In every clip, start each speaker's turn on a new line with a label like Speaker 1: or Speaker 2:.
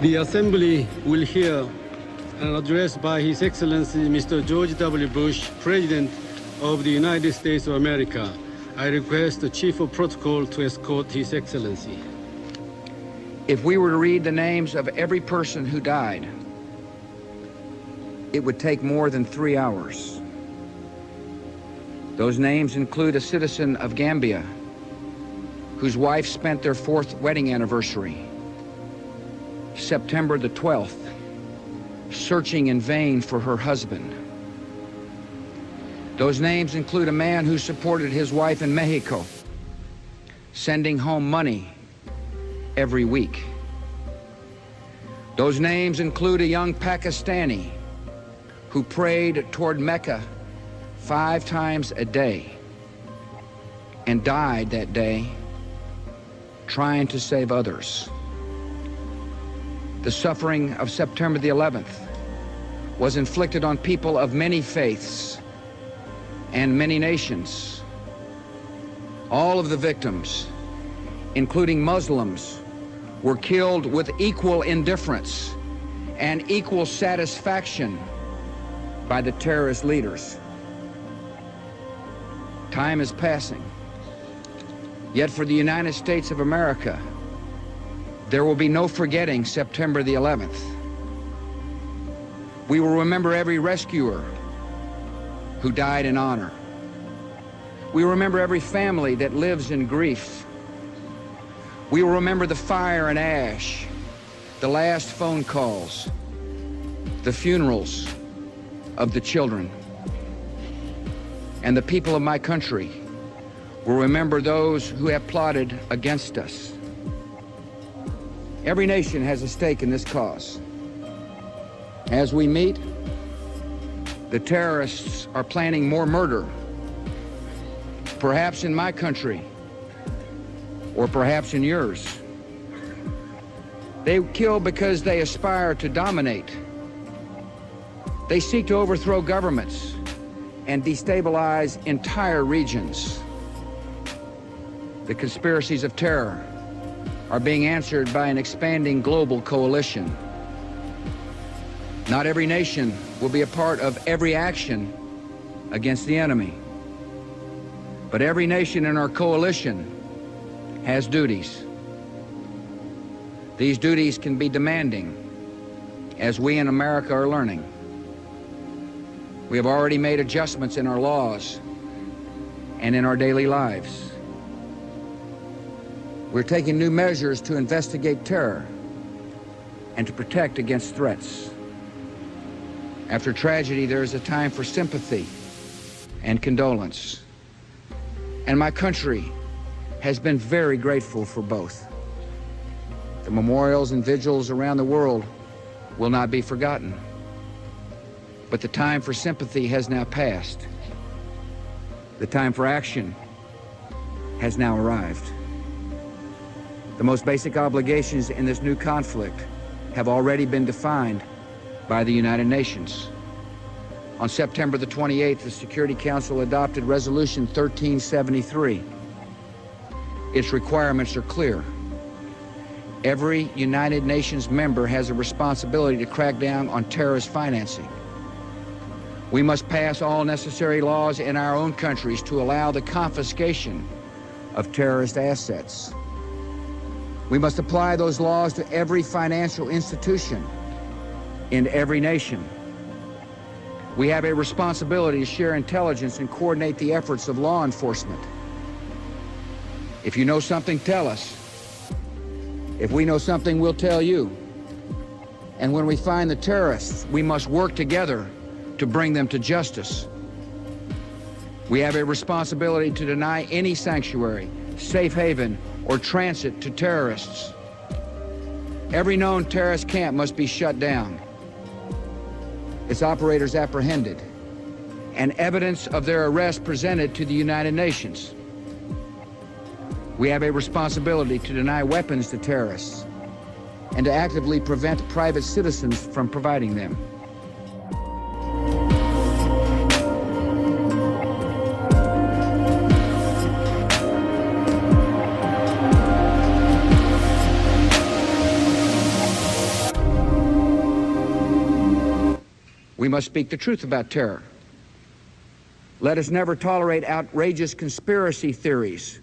Speaker 1: The Assembly will hear an address by His Excellency Mr. George W. Bush, President of the United States of America. I request the Chief of Protocol to escort His Excellency.
Speaker 2: If we were to read the names of every person who died, it would take more than 3 hours. Those names include a citizen of Gambia whose wife spent their 4th wedding anniversary, September the 12th, searching in vain for her husband. Those names include a man who supported his wife in Mexico, sending home money every week. Those names include a young Pakistani who prayed toward Mecca 5 times a day and died that day trying to save others. The suffering of September the 11th was inflicted on people of many faiths and many nations. All of the victims, including Muslims, were killed with equal indifference and equal satisfaction by the terrorist leaders. Time is passing, yet for the United States of America, there will be no forgetting September the 11th. We will remember every rescuer who died in honor. We will remember every family that lives in grief. We will remember the fire and ash, the last phone calls, the funerals of the children. And the people of my country will remember those who have plotted against us. Every nation has a stake in this cause. As we meet, the terrorists are planning more murder, perhaps in my country, or perhaps in yours. They kill because they aspire to dominate. They seek to overthrow governments and destabilize entire regions. The conspiracies of terror are being answered by an expanding global coalition. Not every nation will be a part of every action against the enemy, but every nation in our coalition has duties. These duties can be demanding, as we in America are learning. We have already made adjustments in our laws and in our daily lives. We're taking new measures to investigate terror and to protect against threats. After tragedy, there is a time for sympathy and condolence. And my country has been very grateful for both. The memorials and vigils around the world will not be forgotten. But the time for sympathy has now passed. The time for action has now arrived. The most basic obligations in this new conflict have already been defined by the United Nations. On September the 28th, the Security Council adopted Resolution 1373. Its requirements are clear. Every United Nations member has a responsibility to crack down on terrorist financing. We must pass all necessary laws in our own countries to allow the confiscation of terrorist assets. We must apply those laws to every financial institution in every nation. We have a responsibility to share intelligence and coordinate the efforts of law enforcement. If you know something, tell us. If we know something, we'll tell you. And when we find the terrorists, we must work together to bring them to justice. We have a responsibility to deny any sanctuary, safe haven, or transit to terrorists. Every known terrorist camp must be shut down, its operators apprehended, and evidence of their arrest presented to the United Nations. We have a responsibility to deny weapons to terrorists and to actively prevent private citizens from providing them. We must speak the truth about terror. Let us never tolerate outrageous conspiracy theories.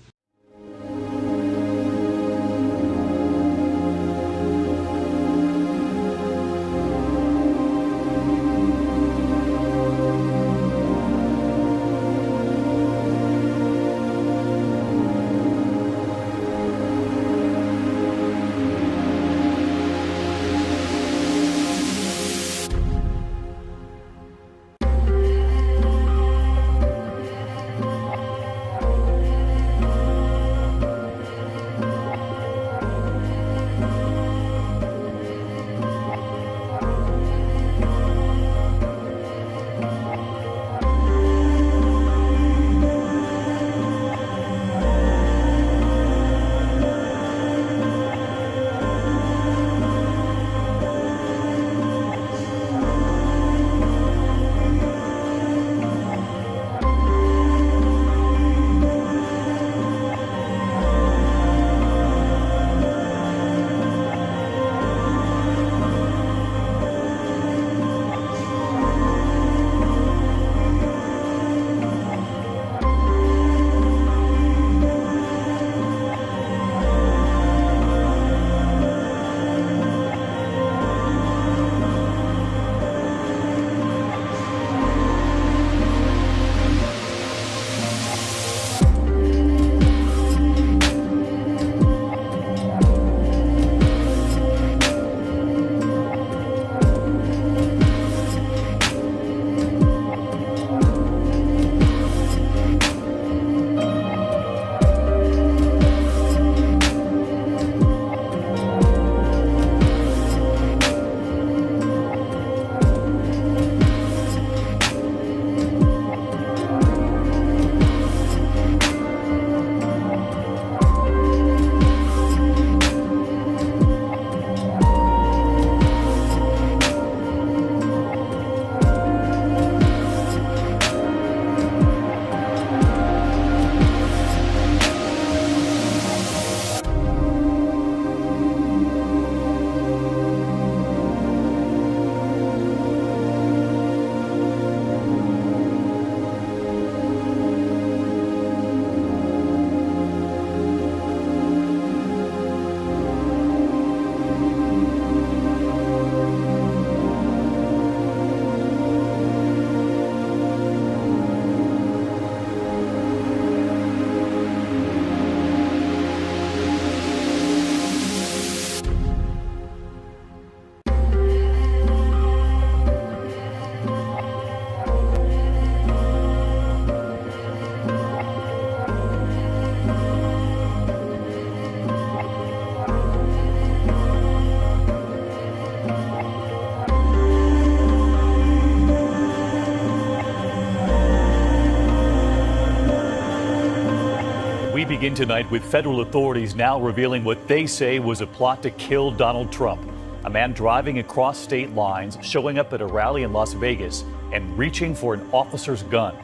Speaker 3: We begin tonight with federal authorities now revealing what they say was a plot to kill Donald Trump. A man driving across state lines, showing up at a rally in Las Vegas, and reaching for an officer's gun.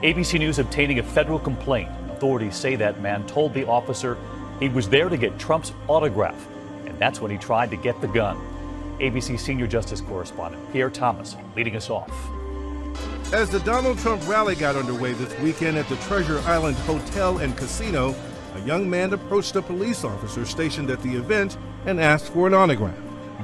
Speaker 3: ABC News obtaining a federal complaint. Authorities say that man told the officer he was there to get Trump's autograph, and that's when he tried to get the gun. ABC senior justice correspondent Pierre Thomas leading us off.
Speaker 4: As the Donald Trump rally got underway this weekend at the Treasure Island Hotel and Casino, a young man approached a police officer stationed at the event and asked for an autograph.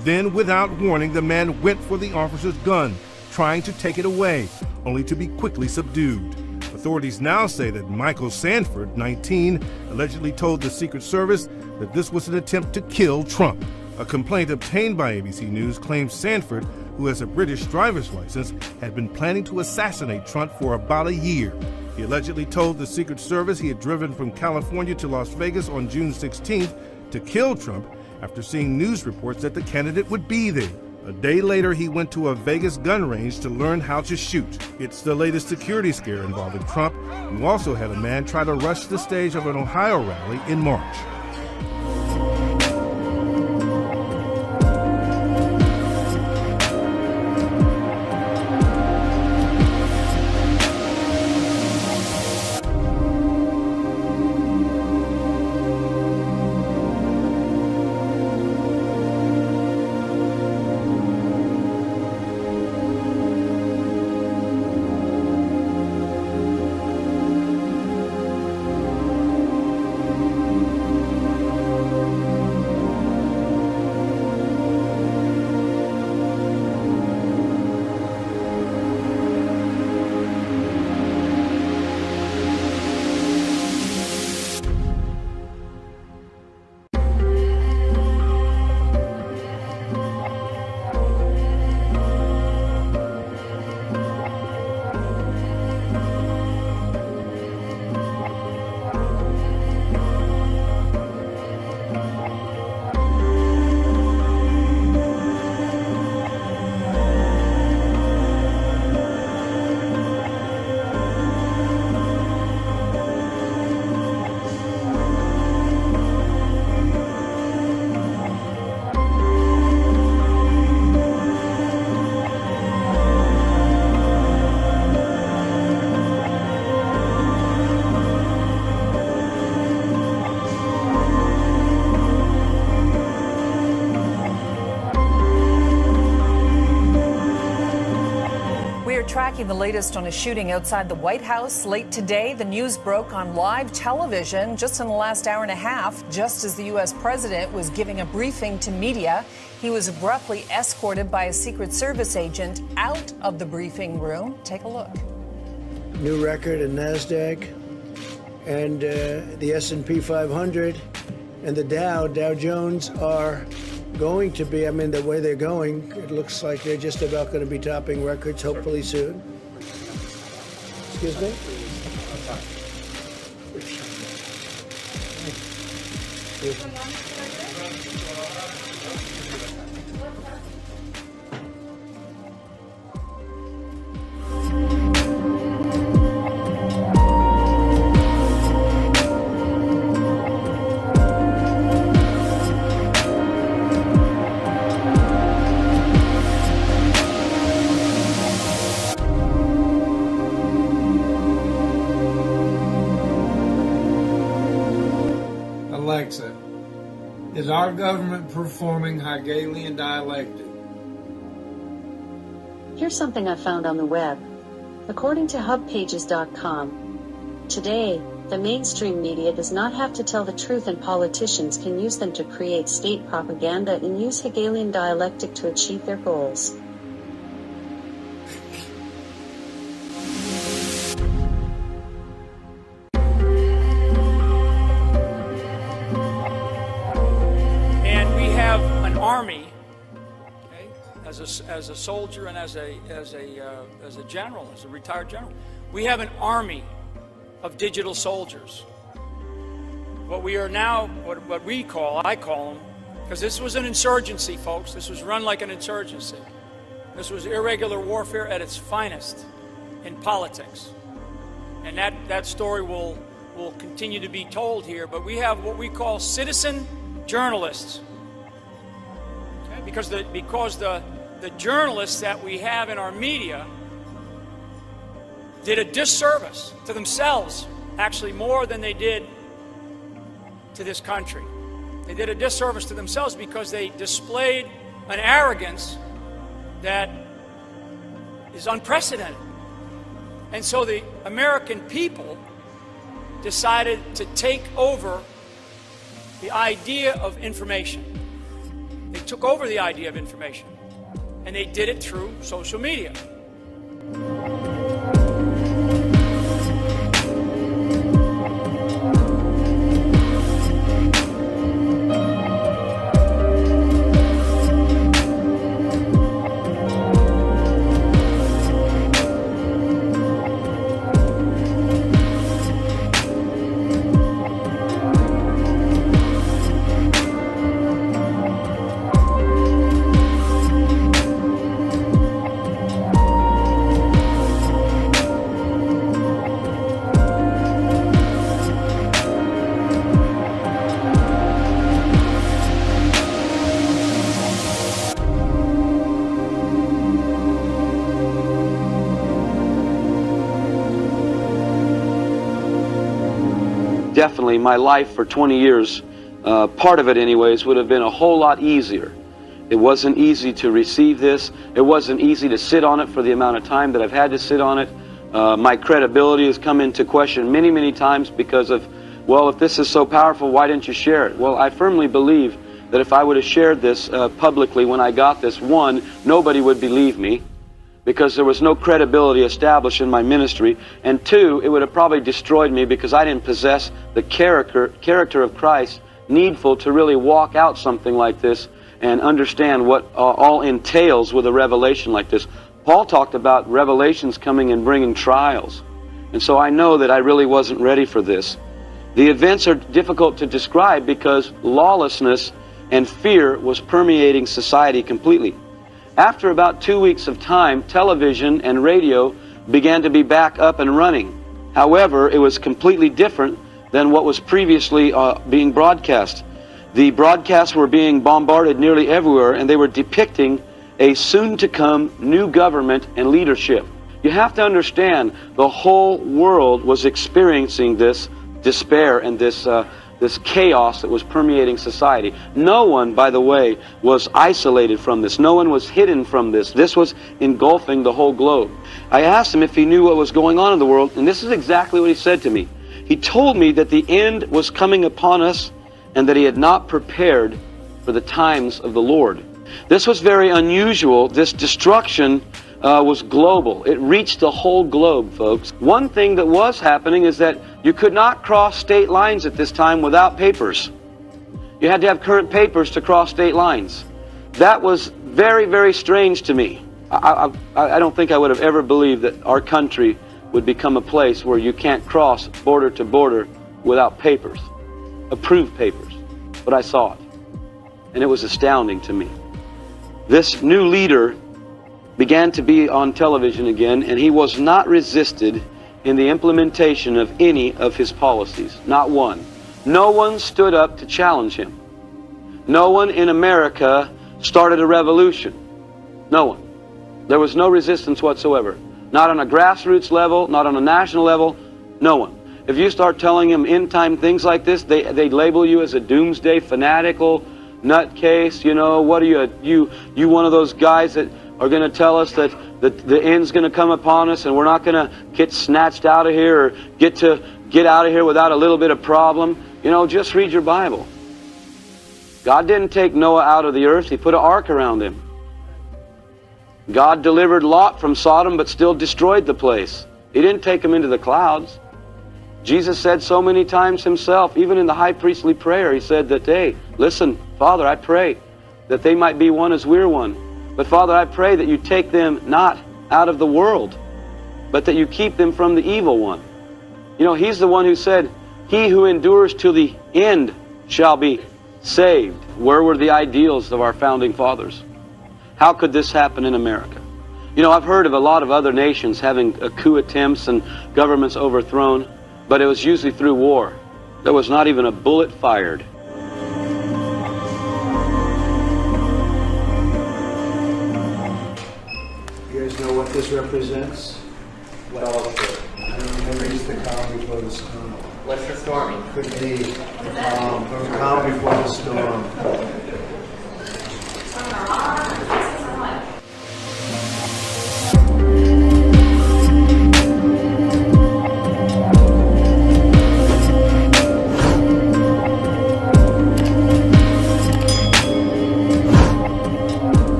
Speaker 4: Then, without warning, the man went for the officer's gun, trying to take it away, only to be quickly subdued. Authorities now say that Michael Sanford, 19, allegedly told the Secret Service that this was an attempt to kill Trump. A complaint obtained by ABC News claims Sanford, who has a British driver's license, had been planning to assassinate Trump for about a year. He allegedly told the Secret Service he had driven from California to Las Vegas on June 16th to kill Trump after seeing news reports that the candidate would be there. A day later, he went to a Vegas gun range to learn how to shoot. It's the latest security scare involving Trump, who also had a man try to rush the stage of an Ohio rally in March.
Speaker 5: tracking the latest on a shooting outside the White House. Late today, the news broke on live television just in the last hour and a half. Just as the U.S. president was giving a briefing to media, he was abruptly escorted by a Secret Service agent out of the briefing room. Take a look.
Speaker 6: New record in NASDAQ and the S&P 500 and the Dow Jones are going to be, I mean, the way they're going, it looks like they're just about going to be topping records hopefully soon. Excuse me?
Speaker 7: Alexa, is our government performing Hegelian dialectic?
Speaker 8: Here's something I found on the web. According to hubpages.com, today, the mainstream media does not have to tell the truth and politicians can use them to create state propaganda and use Hegelian dialectic to achieve their goals.
Speaker 9: Army, okay, as a soldier and as a general, as a retired general, we have an army of digital soldiers. What we are now, what we call, I call them, because this was an insurgency, folks. This was run like an insurgency. This was irregular warfare at its finest in politics, and that story will continue to be told here. But we have what we call citizen journalists. Because the journalists that we have in our media did a disservice to themselves, actually more than they did to this country. They did a disservice to themselves because they displayed an arrogance that is unprecedented. And so the American people decided to take over the idea of information. They took over the idea of information, and they did it through social media.
Speaker 10: Definitely, my life for 20 years, part of it anyways, would have been a whole lot easier. It wasn't easy to receive this. It wasn't easy to sit on it for the amount of time that I've had to sit on it. My credibility has come into question many, many times because of, well, if this is so powerful, why didn't you share it? Well, I firmly believe that if I would have shared this publicly when I got this, one, nobody would believe me, because there was no credibility established in my ministry, and two, it would have probably destroyed me because I didn't possess the character of Christ needful to really walk out something like this and understand what all entails with a revelation like this. Paul talked about revelations coming and bringing trials, and so I know that I really wasn't ready for this. The events are difficult to describe because lawlessness and fear was permeating society completely. After about 2 weeks of time, television and radio began to be back up and running. However, it was completely different than what was previously being broadcast. The broadcasts were being bombarded nearly everywhere, and they were depicting a soon-to-come new government and leadership. You have to understand, the whole world was experiencing this despair and this this chaos that was permeating society. No one, by the way, was isolated from this. No one was hidden from this. This was engulfing the whole globe. I asked him if he knew what was going on in the world, and this is exactly what he said to me. He told me that the end was coming upon us and that he had not prepared for the times of the Lord. This was very unusual. This destruction was global. It reached the whole globe, folks. One thing that was happening is that you could not cross state lines at this time without papers. You had to have current papers to cross state lines. That was very, very strange to me. I don't think I would have ever believed that our country would become a place where you can't cross border to border without papers, approved papers. But I saw it, and it was astounding to me. This new leader began to be on television again, and he was not resisted in the implementation of any of his policies. Not one. No one stood up to challenge him. No one in America started a revolution. No one. There was no resistance whatsoever. Not on a grassroots level, not on a national level, no one. If you start telling them end-time things like this, they label you as a doomsday fanatical nutcase. You know, what are you one of those guys that are going to tell us that the end's going to come upon us and we're not going to get snatched out of here or get out of here without a little bit of problem. You know, just read your Bible. God didn't take Noah out of the earth. He put an ark around him. God delivered Lot from Sodom but still destroyed the place. He didn't take him into the clouds. Jesus said so many times himself, even in the high priestly prayer, he said that, hey, listen, Father, I pray that they might be one as we're one. But Father, I pray that you take them not out of the world, but that you keep them from the evil one. You know, he's the one who said, he who endures to the end shall be saved. Where were the ideals of our founding fathers? How could this happen in America? You know, I've heard of a lot of other nations having coup attempts and governments overthrown, but it was usually through war. There was not even a bullet fired.
Speaker 6: You guys know what this represents?
Speaker 11: What all of it?
Speaker 6: I don't remember. It's the calm before the storm.
Speaker 11: What's the storming?
Speaker 6: Could be the calm before the storm.